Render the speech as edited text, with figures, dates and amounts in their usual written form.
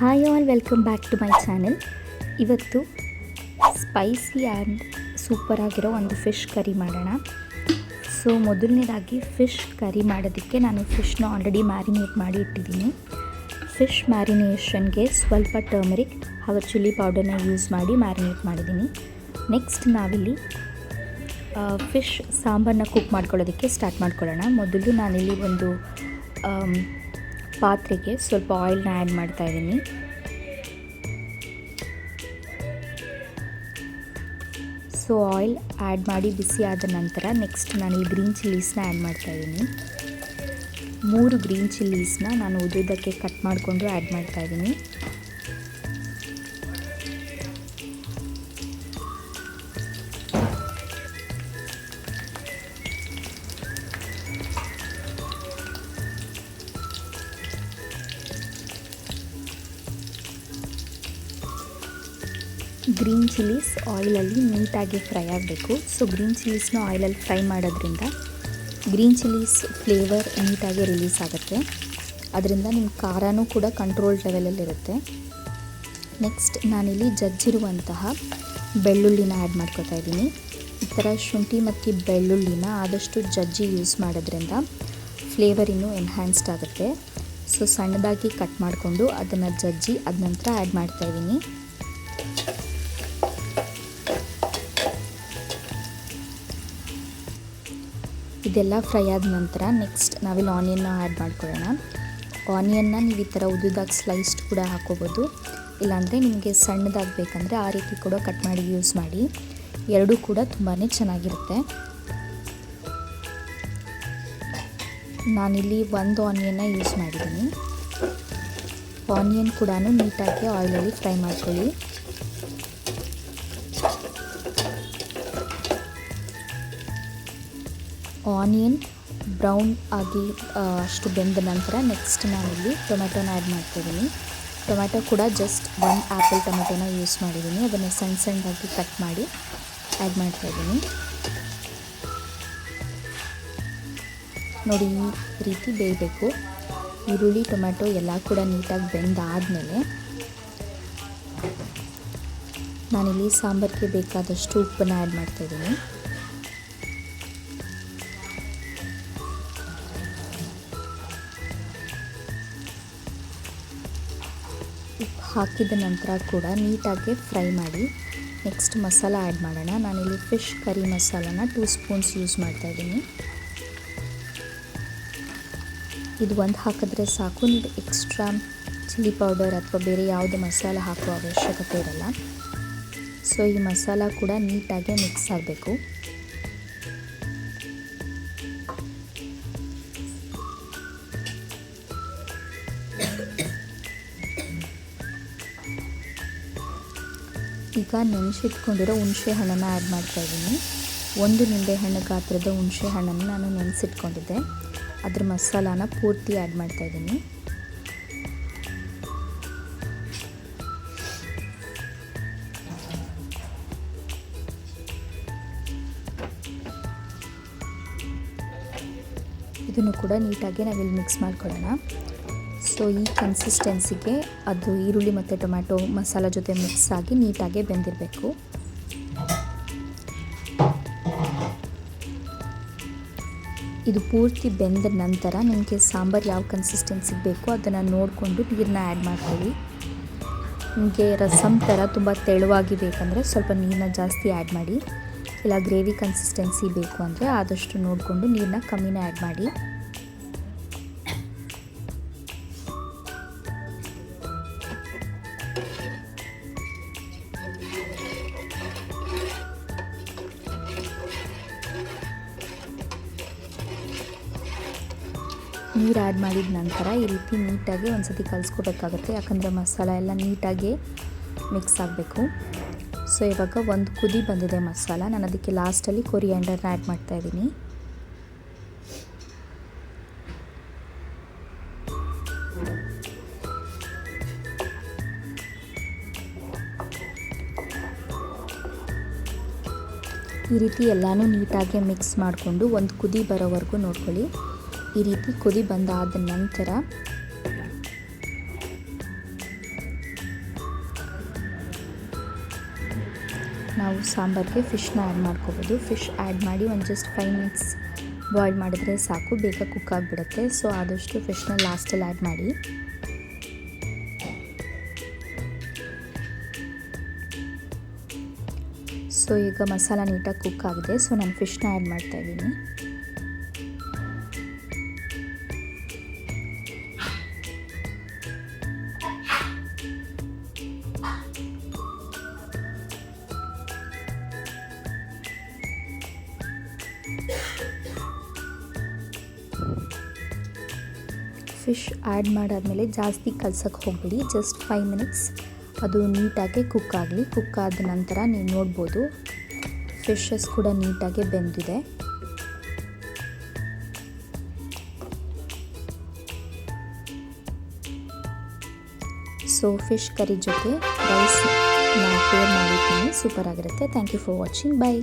Hi all, welcome back to my channel. ಇವತ್ತು spicy and ಸೂಪರಾಗಿರೋ ಒಂದು ಫಿಶ್ ಕರಿ ಮಾಡೋಣ. ಸೊ ಮೊದಲನೇದಾಗಿ ಫಿಶ್ ಕರಿ ಮಾಡೋದಕ್ಕೆ ನಾನು ಫಿಶ್ನ ಆಲ್ರೆಡಿ ಮ್ಯಾರಿನೇಟ್ ಮಾಡಿ ಇಟ್ಟಿದ್ದೀನಿ. ಫಿಶ್ ಮ್ಯಾರಿನೇಷನ್ಗೆ ಸ್ವಲ್ಪ ಟರ್ಮರಿಕ್ ಹಾಗೂ ಚಿಲ್ಲಿ ಪೌಡರ್ನ ಯೂಸ್ ಮಾಡಿ ಮ್ಯಾರಿನೇಟ್ ಮಾಡಿದ್ದೀನಿ. ನೆಕ್ಸ್ಟ್ ನಾವಿಲ್ಲಿ ಫಿಶ್ ಸಾಂಬಾರನ್ನ ಕುಕ್ ಮಾಡ್ಕೊಳ್ಳೋದಕ್ಕೆ ಸ್ಟಾರ್ಟ್ ಮಾಡ್ಕೊಳ್ಳೋಣ. ಮೊದಲು ನಾನಿಲ್ಲಿ ಒಂದು ಪಾತ್ರೆಗೆ ಸ್ವಲ್ಪ ಆಯಿಲ್ನ ಆ್ಯಡ್ ಮಾಡ್ತಾಯಿದ್ದೀನಿ. ಸೊ ಆಯಿಲ್ ಆ್ಯಡ್ ಮಾಡಿ ಬಿಸಿ ಆದ ನಂತರ ನೆಕ್ಸ್ಟ್ ನಾನು ಈ ಗ್ರೀನ್ ಚಿಲ್ಲೀಸ್ನ ಆ್ಯಡ್ ಮಾಡ್ತಾಯಿದ್ದೀನಿ. 3 ಗ್ರೀನ್ ಚಿಲ್ಲೀಸ್ನ ನಾನು ಉದ್ದುದ್ದಕ್ಕೆ ಕಟ್ ಮಾಡಿಕೊಂಡು ಆ್ಯಡ್ ಮಾಡ್ತಾಯಿದ್ದೀನಿ. ಗ್ರೀನ್ ಚಿಲ್ಲೀಸ್ ಆಯಿಲಲ್ಲಿ ನೀಟಾಗಿ ಫ್ರೈ ಆಗಬೇಕು. ಸೊ ಗ್ರೀನ್ ಚಿಲ್ಲೀಸ್ನ ಆಯಿಲಲ್ಲಿ ಫ್ರೈ ಮಾಡೋದ್ರಿಂದ ಗ್ರೀನ್ ಚಿಲ್ಲೀಸ್ ಫ್ಲೇವರ್ ನೀಟಾಗಿ ರಿಲೀಸ್ ಆಗುತ್ತೆ. ಅದರಿಂದ ನಿಮ್ಮ ಖಾರನೂ ಕೂಡ ಕಂಟ್ರೋಲ್ ಲೆವೆಲಲ್ಲಿರುತ್ತೆ. ನೆಕ್ಸ್ಟ್ ನಾನಿಲ್ಲಿ ಜಜ್ಜಿರುವಂತಹ ಬೆಳ್ಳುಳ್ಳಿನ ಆ್ಯಡ್ ಮಾಡ್ಕೊತಾ ಇದ್ದೀನಿ. ಈ ಥರ ಶುಂಠಿ ಮತ್ತು ಬೆಳ್ಳುಳ್ಳಿನ ಆದಷ್ಟು ಜಜ್ಜಿ ಯೂಸ್ ಮಾಡೋದ್ರಿಂದ ಫ್ಲೇವರ್ ಇನ್ನೂ ಎನ್ಹ್ಯಾನ್ಸ್ಡ್ ಆಗುತ್ತೆ. ಸೊ ಸಣ್ಣದಾಗಿ ಕಟ್ ಮಾಡಿಕೊಂಡು ಅದನ್ನು ಜಜ್ಜಿ ಅದ ನಂತರ ಆ್ಯಡ್ ಮಾಡ್ತಾಯಿದ್ದೀನಿ. ಇದೆಲ್ಲ ಫ್ರೈ ಆದ ನಂತರ ನೆಕ್ಸ್ಟ್ ನಾವಿಲ್ಲಿ ಆನಿಯನ್ನ ಆ್ಯಡ್ ಮಾಡ್ಕೊಳ್ಳೋಣ. ಆನಿಯನ್ನ ನೀವು ಈ ಥರ ಉದ್ದುದಾಗಿ ಸ್ಲೈಸ್ಡ್ ಕೂಡ ಹಾಕೋಬೋದು, ಇಲ್ಲಾಂದರೆ ನಿಮಗೆ ಸಣ್ಣದಾಗಿ ಬೇಕಂದರೆ ಆ ರೀತಿ ಕೂಡ ಕಟ್ ಮಾಡಿ ಯೂಸ್ ಮಾಡಿ. ಎರಡೂ ಕೂಡ ತುಂಬಾ ಚೆನ್ನಾಗಿರುತ್ತೆ. ನಾನಿಲ್ಲಿ 1 ಆನಿಯನ್ನ ಯೂಸ್ ಮಾಡಿದ್ದೀನಿ. ಆನಿಯನ್ ಕೂಡ ನೀಟಾಗಿ ಆಯಿಲಲ್ಲಿ ಫ್ರೈ ಮಾಡ್ಕೊಳ್ಳಿ. ಆನಿಯನ್ ಬ್ರೌನ್ ಆಗಿ ಅಷ್ಟು ಬೆಂದ ನಂತರ ನೆಕ್ಸ್ಟ್ ನಾನಿಲ್ಲಿ ಟೊಮೆಟೊನ ಆ್ಯಡ್ ಮಾಡ್ತಿದ್ದೀನಿ. ಟೊಮೆಟೊ ಕೂಡ ಜಸ್ಟ್ 1 ಆ್ಯಪಲ್ ಟೊಮೆಟೊನ ಯೂಸ್ ಮಾಡಿದ್ದೀನಿ. ಅದನ್ನು ಸಣ್ಣದಾಗಿ ಕಟ್ ಮಾಡಿ ಆ್ಯಡ್ ಮಾಡ್ತಾಯಿದ್ದೀನಿ. ನೋಡಿ, ಈ ರೀತಿ ಬೇಯಬೇಕು. ಈರುಳ್ಳಿ ಟೊಮೆಟೊ ಎಲ್ಲ ಕೂಡ ನೀಟಾಗಿ ಬೆಂದಾದಮೇಲೆ ನಾನಿಲ್ಲಿ ಸಾಂಬಾರಿಗೆ ಬೇಕಾದಷ್ಟು ಉಪ್ಪನ್ನು ಆ್ಯಡ್ ಮಾಡ್ತಾಯಿದ್ದೀನಿ. ಉಪ್ಪು ಹಾಕಿದ ನಂತರ ಕೂಡ ನೀಟಾಗಿ ಫ್ರೈ ಮಾಡಿ ನೆಕ್ಸ್ಟ್ ಮಸಾಲ ಆ್ಯಡ್ ಮಾಡೋಣ. ನಾನಿಲ್ಲಿ ಫಿಶ್ ಕರಿ ಮಸಾಲಾನ 2 ಸ್ಪೂನ್ಸ್ ಯೂಸ್ ಮಾಡ್ತಾಯಿದ್ದೀನಿ. ಇದು ಒಂದು ಹಾಕಿದ್ರೆ ಸಾಕು, ನೀವು ಎಕ್ಸ್ಟ್ರಾ ಚಿಲ್ಲಿ ಪೌಡರ್ ಅಥವಾ ಬೇರೆ ಯಾವುದೇ ಮಸಾಲ ಹಾಕೋ ಅವಶ್ಯಕತೆ ಇರಲ್ಲ. ಸೊ ಈ ಮಸಾಲ ಕೂಡ ನೀಟಾಗಿ ಮಿಕ್ಸ್ ಆಗಬೇಕು. ಈಗ ನೆನೆಸಿಟ್ಕೊಂಡಿರೋ ಹುಣಸೆ ಹಣ್ಣನ್ನು ಆ್ಯಡ್ ಮಾಡ್ತಾಯಿದ್ದೀನಿ. 1 ನಿಂಬೆಹಣ್ಣು ಗಾತ್ರದ ಹುಣಸೆ ಹಣ್ಣನ್ನು ನಾನು ನೆನೆಸಿಟ್ಕೊಂಡಿದ್ದೆ. ಅದ್ರ ಮಸಾಲಾನ ಪೂರ್ತಿ ಆ್ಯಡ್ ಮಾಡ್ತಾಯಿದ್ದೀನಿ. ಇದನ್ನು ಕೂಡ ನೀಟಾಗಿ ನಾವಿಲ್ಲಿ ಮಿಕ್ಸ್ ಮಾಡ್ಕೊಳ್ಳೋಣ. ಸೊ ಈ ಕನ್ಸಿಸ್ಟೆನ್ಸಿಗೆ ಅದು ಈರುಳ್ಳಿ ಮತ್ತು ಟೊಮ್ಯಾಟೊ ಮಸಾಲ ಜೊತೆ ಮಿಕ್ಸ್ ಆಗಿ ನೀಟಾಗಿ ಬೆಂದಿರಬೇಕು. ಇದು ಪೂರ್ತಿ ಬೆಂದ ನಂತರ ನಿಮಗೆ ಸಾಂಬಾರು ಯಾವ ಕನ್ಸಿಸ್ಟೆನ್ಸಿಗೆ ಬೇಕೋ ಅದನ್ನು ನೋಡಿಕೊಂಡು ನೀರನ್ನ ಆ್ಯಡ್ ಮಾಡ್ಕೊಳ್ಳಿ. ನಿಮಗೆ ರಸಮ್ ಥರ ತುಂಬ ತೆಳುವಾಗಿ ಬೇಕಂದರೆ ಸ್ವಲ್ಪ ನೀರನ್ನ ಜಾಸ್ತಿ ಆ್ಯಡ್ ಮಾಡಿ. ಇಲ್ಲ ಗ್ರೇವಿ ಕನ್ಸಿಸ್ಟೆನ್ಸಿ ಬೇಕು ಅಂದರೆ ಆದಷ್ಟು ನೋಡಿಕೊಂಡು ನೀರನ್ನ ಕಮ್ಮಿನೇ ಆ್ಯಡ್ ಮಾಡಿ. ನೀರು ಆ್ಯಡ್ ಮಾಡಿದ ನಂತರ ಈ ರೀತಿ ನೀಟಾಗಿ ಒಂದು ಸತಿ ಕಲಿಸ್ಕೋಬೇಕಾಗುತ್ತೆ, ಯಾಕಂದರೆ ಮಸಾಲ ಎಲ್ಲ ನೀಟಾಗಿ ಮಿಕ್ಸ್ ಆಗಬೇಕು. ಸೊ ಇವಾಗ ಒಂದು ಕುದಿ ಬಂದಿದೆ ಮಸಾಲ. ನಾನು ಅದಕ್ಕೆ ಲಾಸ್ಟಲ್ಲಿ ಕೊರಿಯಾಂಡರ್ನ ಆ್ಯಡ್ ಮಾಡ್ತಾಯಿದ್ದೀನಿ. ಈ ರೀತಿ ಎಲ್ಲನೂ ನೀಟಾಗಿ ಮಿಕ್ಸ್ ಮಾಡಿಕೊಂಡು ಒಂದು ಕುದಿ ಬರೋವರೆಗೂ ನೋಡ್ಕೊಳ್ಳಿ. ಈ ರೀತಿ ಕುದಿ ಬಂದಾದ ನಂತರ ನಾವು ಸಾಂಬಾರಿಗೆ ಫಿಶ್ನ ಆ್ಯಡ್ ಮಾಡ್ಕೋಬೋದು. ಫಿಶ್ ಆ್ಯಡ್ ಮಾಡಿ ಒಂದು ಜಸ್ಟ್ 5 ಮಿನಿಟ್ಸ್ ಬಾಯ್ಲ್ ಮಾಡಿದ್ರೆ ಸಾಕು, ಬೇಗ ಕುಕ್ ಆಗಿಬಿಡುತ್ತೆ. ಸೊ ಆದಷ್ಟು ಫಿಶ್ನ ಲಾಸ್ಟಲ್ಲಿ ಆ್ಯಡ್ ಮಾಡಿ. ಸೊ ಈಗ ಮಸಾಲ ನೀಟಾಗಿ ಕುಕ್ ಆಗಿದೆ. ಸೊ ನಾನು ಫಿಶ್ನ ಆ್ಯಡ್ ಮಾಡ್ತಾಯಿದ್ದೀನಿ. ಫಿಶ್ ಆ್ಯಡ್ ಮಾಡಾದಮೇಲೆ ಜಾಸ್ತಿ ಕಲ್ಸಕ್ಕೆ ಹೋಗಬೇಡಿ. ಜಸ್ಟ್ 5 ಮಿನಿಟ್ಸ್ ಅದು ನೀಟಾಗಿ ಕುಕ್ ಆಗಲಿ. ಕುಕ್ ಆದ ನಂತರ ನೀವು ನೋಡ್ಬೋದು ಫಿಶಸ್ ಕೂಡ ನೀಟಾಗಿ ಬೆಂದಿದೆ. ಸೊ ಫಿಶ್ ಕರಿ ಜೊತೆ ರೈಸ್ನ ಪೇರ್ ಮಾಡಿದ್ದೀನಿ. ಸೂಪರ್ ಆಗಿರುತ್ತೆ. Thank you for watching. By.